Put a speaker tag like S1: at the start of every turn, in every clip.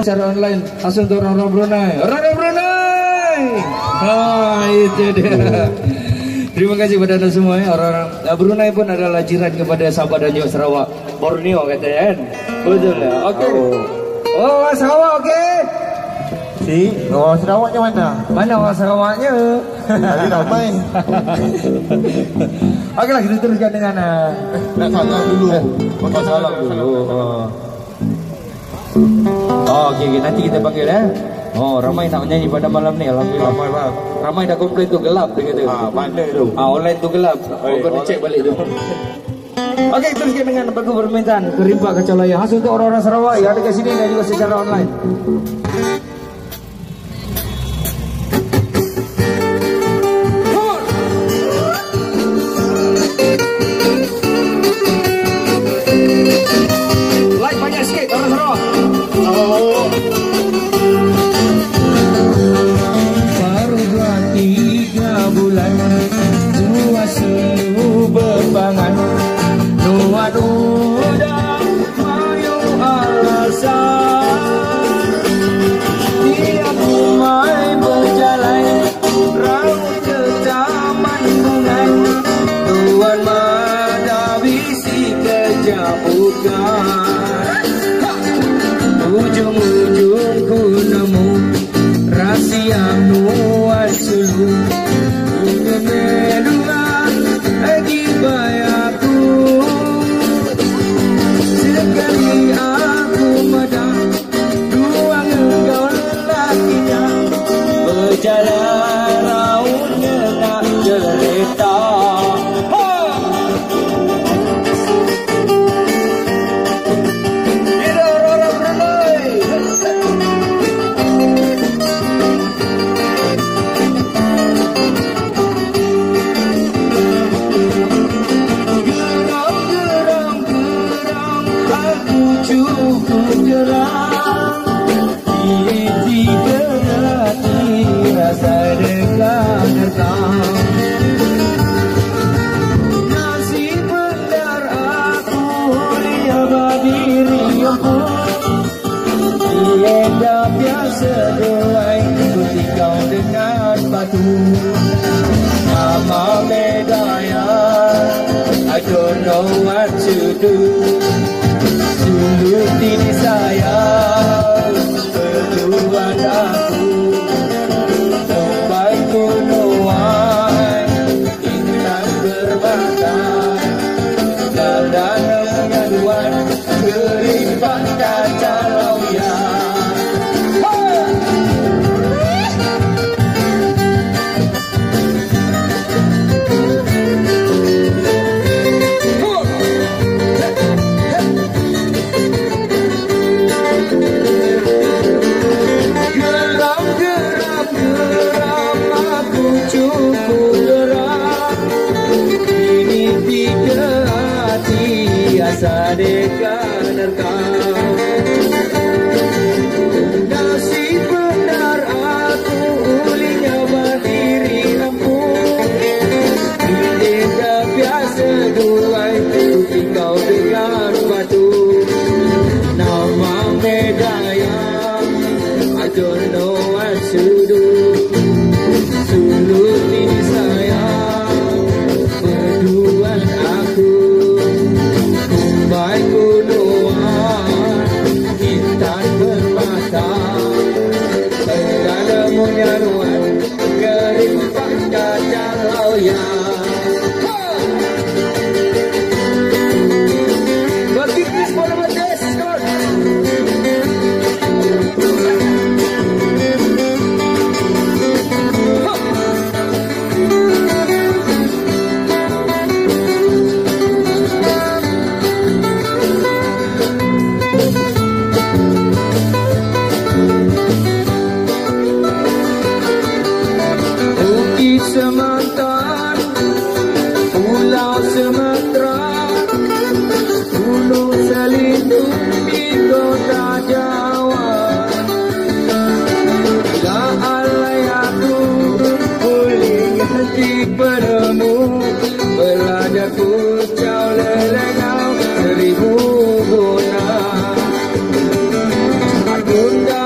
S1: secara online langsung untuk orang-orang Brunei. Orang-orang Brunei. Itu dia. Terima kasih kepada anda semua ya. Orang-orang Brunei pun adalah jiran kepada Sabah dan juga Sarawak. Borneo katanya kan. Betul ya. Okey. Oh, Sarawak okey.
S2: Orang Sarawaknya mana?
S1: Mana orang Sarawaknya?
S2: Tadi ramai.
S1: Okeylah, kita teruskan dengan
S2: nak salam dulu.
S1: salam dulu. Oh, okey, nanti kita panggil ya. Oh, ramai nak menyanyi pada malam ni, alhamdulillah.
S2: Ramai bang.
S1: Ramai dah komplain tu gelap dia kata.
S2: Pandai tu.
S1: Online tu gelap. Kena cek balik tu. Okey, teruskan dengan lagu permintaan Kerimpak Kacau Layar. Khas untuk orang-orang Sarawak yang ada kat sini dan juga secara online. Like banyak sikit orang Sarawak. Baru 2-3 bulan Dua selu berpangan Dua udah mayu alasan Tiap umai berjalan Raut ke taman bungai Tuan madawisi kejabukan Ujung-ujung ku nemu Rahsia nuan sulu Mengeluar lagi bayaku Sekali aku madah Dua engkau lelakinya Berjalan rautnya nak cerita Mama Medaya, I don't know what to do. Sungguh ini saya berduaan aku. Sampai kunuan intan berbata dan mengaduan kerimpak kaca loyang. Sadekan engkau Nasib benar aku ulinya berdiri empu Tidak biasa duai Tuti kau dengan batu Nama Medaya I don't know what to do Sulut ini saya Berduaan aku Baik kuduan intan bermata Segala menyaruan kerimpak kaca loyang Bagi Chris pada mates Semantan, Pulau Sumatera, Gunung Selindung di kota Jawa. Tak alai aku, puling hati padamu, berada kucau lelengau seribu guna. Agunda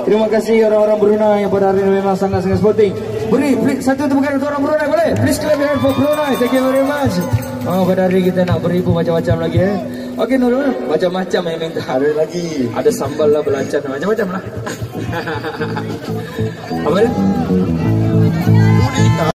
S1: Terima kasih orang-orang Brunei yang pada hari ini memang sangat-sangat sporting. Beri satu tepukan untuk orang Brunei boleh? Please clap your hand for Brunei. Thank you very much. Pada hari kita nak beribu macam-macam lagi Okey Nurul, macam-macam yang minta.
S2: Ada lagi.
S1: Ada sambal lah, belacan macam-macam lah. Apa dia?